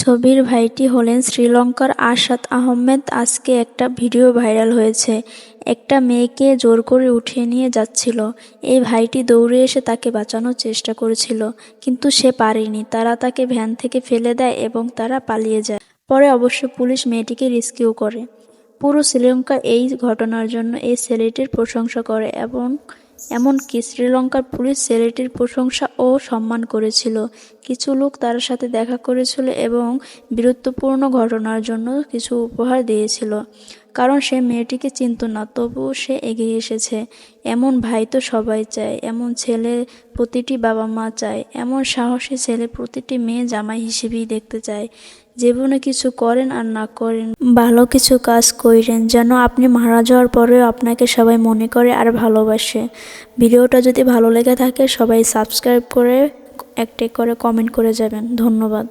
ছবির ভাইটি হলেন শ্রীলঙ্কার আশাদ আহমেদ। আজকে একটা ভিডিও ভাইরাল হয়েছে। একটা মেয়েকে জোর করে উঠিয়ে নিয়ে যাচ্ছিল। এই ভাইটি দৌড়ে এসে তাকে বাঁচানোর চেষ্টা করেছিল, কিন্তু সে পারেনি। তারা তাকে ভ্যান থেকে ফেলে দেয় এবং তারা পালিয়ে যায়। পরে অবশ্য পুলিশ মেয়েটিকে রেস্কিউ করে। পুরো শ্রীলঙ্কা এই ঘটনার জন্য এই ছেলেটির প্রশংসা করে এবং এমনকি শ্রীলঙ্কার পুলিশ ছেলেটির প্রশংসা ও সম্মান করেছিল। কিছু লোক তার সাথে দেখা করেছিল এবং বীরত্বপূর্ণ ঘটনার জন্য কিছু উপহার দিয়েছিল, কারণ সে মেয়েটিকে চিনত না, তবুও সে এগিয়ে এসেছে। এমন ভাই তো সবাই চায়, এমন ছেলে প্রতিটি বাবা মা চায়, এমন সাহসী ছেলে প্রতিটি মেয়ে জামাই হিসেবেই দেখতে চায়। জীবনে কিছু করেন আর না করেন, ভালো কিছু কাজ কইরেন, যেন আপনি মারা যাওয়ার পরেও আপনাকে সবাই মনে করে আর ভালোবাসে। ভিডিওটা যদি ভালো লেগে থাকে সবাই সাবস্ক্রাইব করে একটা করে কমেন্ট করে যাবেন। ধন্যবাদ।